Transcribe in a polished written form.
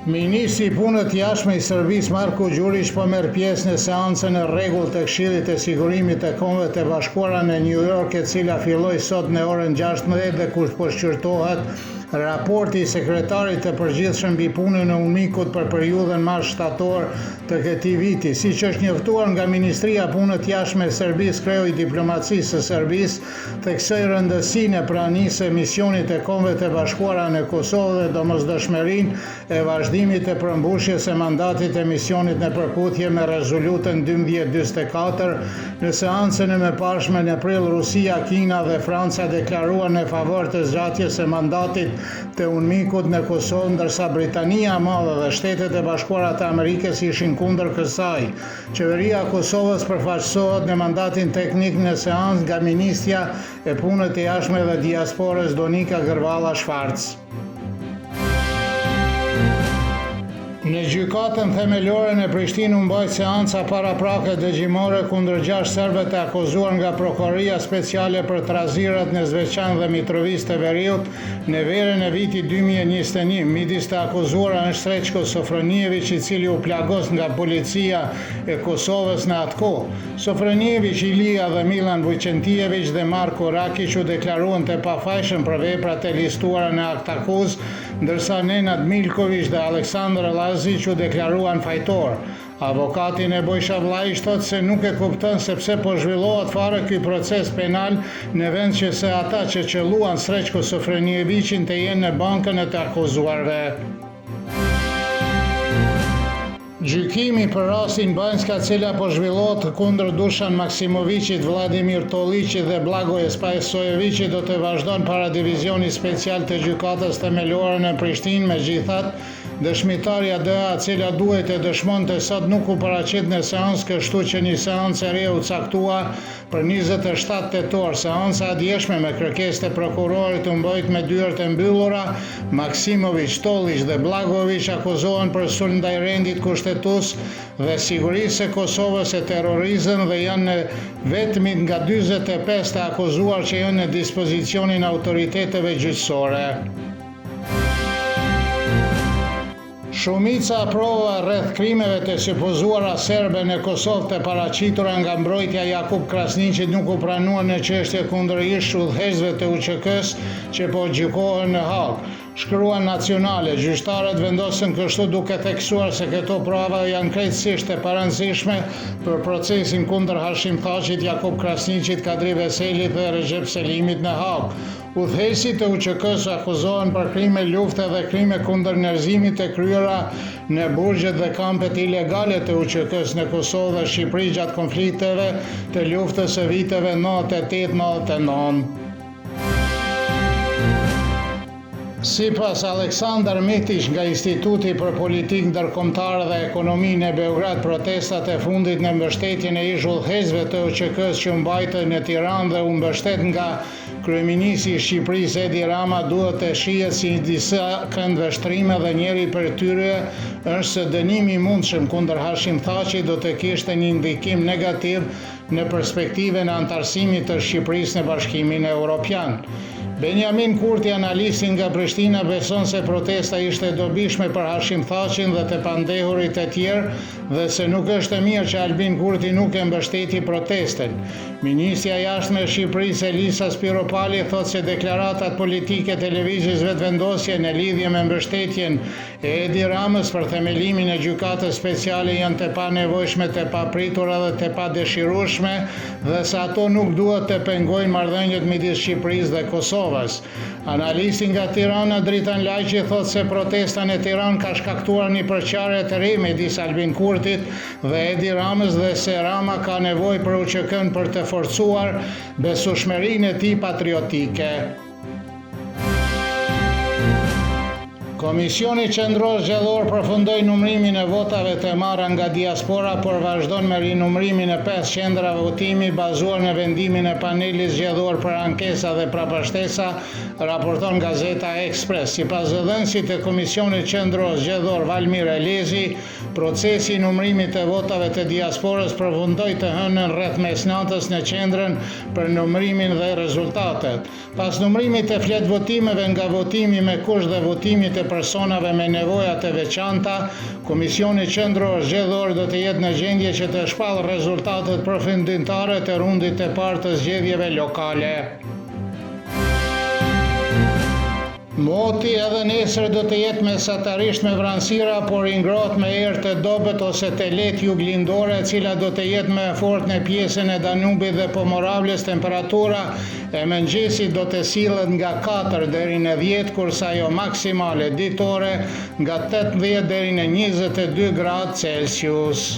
Ministri i Punës të Jashtme i Serbisë Marko Đurić po merr pjesë në seancën e rregullt të Këshillit të Sigurimit të Kombeve të Bashkuara në New York, e cila filloi sot në orën 16 dhe ku po shqyrtohet raporti i sekretarit të përgjithshëm mbi punën e UNMIK-ut për periudhën mars-shtator të këtij viti. Siç është njoftuar nga Ministria e Punës të Jashtme e Serbisë, kreu i diplomacisë së Serbisë theksoi rëndësinë e pranisë së misionit të Kombeve të Bashkuara në Kosovë dhe domosdoshmërinë e vazhdimit të përmbushjes së mandatit të misionit në përputhje me rezolutën 1244. Në seancën e mëparshme në prill, Rusia, Kina dhe Franca deklaruan në favor të zgjatjes së mandatit të UNMIK-ut në Kosovë, ndërsa Britania e Madhe dhe Shtetet e Bashkuara të Amerikës ishin kundër kësaj. Qeveria e Kosovës përfaqësohet në mandatin teknik në seancë nga Ministrja e Punës të Jashtme dhe Diasporës Donika Gërvalla Shvarc. Në gjykatën themelore në Prishtinë u mbajt seanca paraprake dëgjimore kundër 6 serbë të akuzuar nga Prokuroria Speciale për Trazirat në Zveçan dhe Mitrovica të Veriut në verën e vitit 2021. Midis të akuzuara është Srećko Sofronijević, i cili u plagos nga policia e Kosovës në atë kohë. Sofronijević, Ilija dhe Milan Vujcentijević dhe Marko Rakić u deklaruan të pafajshëm për veprat e listuara në akt akuz, ndërsa Nenad Milković dhe Aleksandar Lazić u deklaruan fajtor. Avokati Nebojša Vlajić thotë se nuk e kupton se pse po zhvillohet fare ky proces penal, në vend që se ata që qelluan Srećko Sofronijevićin të jenë në bankën e të akuzuarve. Gjykimi për rastin Banjska, cila po zhvillohet kundër Dušan Maksimovićit, Vladimir Tollićit dhe Blagoje Spasojevićit, do të vazhdon para Divizionit Special të Gjykatës Themelore në Prishtinë. Megjithatë, dëshmitarja D.A., cila duhet të dëshmonte sot, nuk u paraqit në seancë, kështu që një seancë e re u caktua për 27 tetor. Seanca e djeshme me kërkesë të prokurorit u mbajt me dyert e mbyllura. Maksimović, Tollić dhe Blagojević akuzohen për sulm ndaj rendit kushtetues dhe sigurisë së Kosovës e terrorizëm dhe janë vetëmit nga 45 të akuzuar që janë në dispozicionin autoriteteve gjyqësore. Shumica prova rreth krimeve të supozuara serbe në Kosovë të paraqitura nga mbrojtja Jakub Krasniqit nuk u pranuan në çështje kundër ish udhëheqësve të UÇK-s që po gjykohen në Hag. Shkruan Nacionale, gjyqtarët vendosën kështu duke theksuar se këto prova janë krejtësisht e parëndësishme për procesin kundër Hashim Thaqit, Jakub Krasniqit, Kadri Veselit dhe Recep Selimit në Hag. Udhëheqësit e UÇK-s akuzohen për krime lufte dhe krime kundër njerëzimit të kryera në burgjet dhe kampet ilegale të UÇK-s në Kosovë dhe Shqipëri gjatë konflikteve të luftës së viteve 98-99. Sipas Aleksandar Mitić nga Instituti për Politikë Ndërkombëtare dhe Ekonomi në Beograd, protestat e fundit në mbështetjen e ish udhëheqësve të UÇK-s që u mbajtën në Tiranë dhe u mbështet nga kryeministri i Shqipërisë Edi Rama duhet të shihet si disa këndvështrime dhe njëri për tyre është se dënimi i mundshëm kundër Hashim Thaqit do të kishte një ndikim negativ në perspektivën e antarësimit të Shqipërisë në Bashkimin Evropian. Benjamin Kurti, analisti nga Prishtina, beson se protesta ishte e dobishme për Hashim Thaqin dhe të pandehurit e tjerë dhe se nuk është e mirë që Albin Kurti nuk e mbështeti protestën. Ministrja e Jashtme e Shqipërisë Elisa Spiropali thotë se deklaratat politike të lëvizjes vetëvendosje në lidhje me mbështetjen e Edi Ramës për themelimin e gjykatës speciale janë të panevojshme, të papritura dhe të padëshirueshme dhe se ato nuk duhet të pengojnë marrëdhëniet midis Shqipërisë dhe Kosovës. Analisti nga Tirana, Dritan Lajqi, thotë se protesta në Tiranë ka shkaktuar një përqarje të re midis Albin Kurtit dhe Edi Ramës dhe se Rama ka nevojë për UÇK-n për të forcuar besueshmërinë e tij patriotike. Komisioni Qendror Zgjedhor përfundoi numërimin e votave të marra nga diaspora, por vazhdon me rinumërimin e 5 qendra votimi bazuar në vendimin e panelit zgjedhor për ankesa dhe prapashtesa, raporton Gazeta Express. Sipas zëdhënësit të Komisionit Qendror Zgjedhor Valmir Elezi, Procesi i numërimit të votave të diasporës përfundoi të hënën rreth mesnatës në qendrën për numërimin dhe rezultatet. Pas numërimit të fletë votimeve nga votimi me kusht dhe votimit të personave me nevoja të veçanta, Komisioni Qendror Zgjedhor do të jetë në gjendje që të shpallë rezultatet përfundimtare të rundit të parë të zgjedhjeve lokale. Moti edhe nesër do të jetë mesatarisht me vranësira, por i ngrohtë me erë të dobët ose të lehtë juglindore, e cila do të jetë më e fortë në pjesën e Danubit dhe Pomoravlës. Temperatura e mëngjesit do të sillet nga 4 deri në 10, kurse ajo maksimale ditore nga 18 deri në 22 gradë Celsius.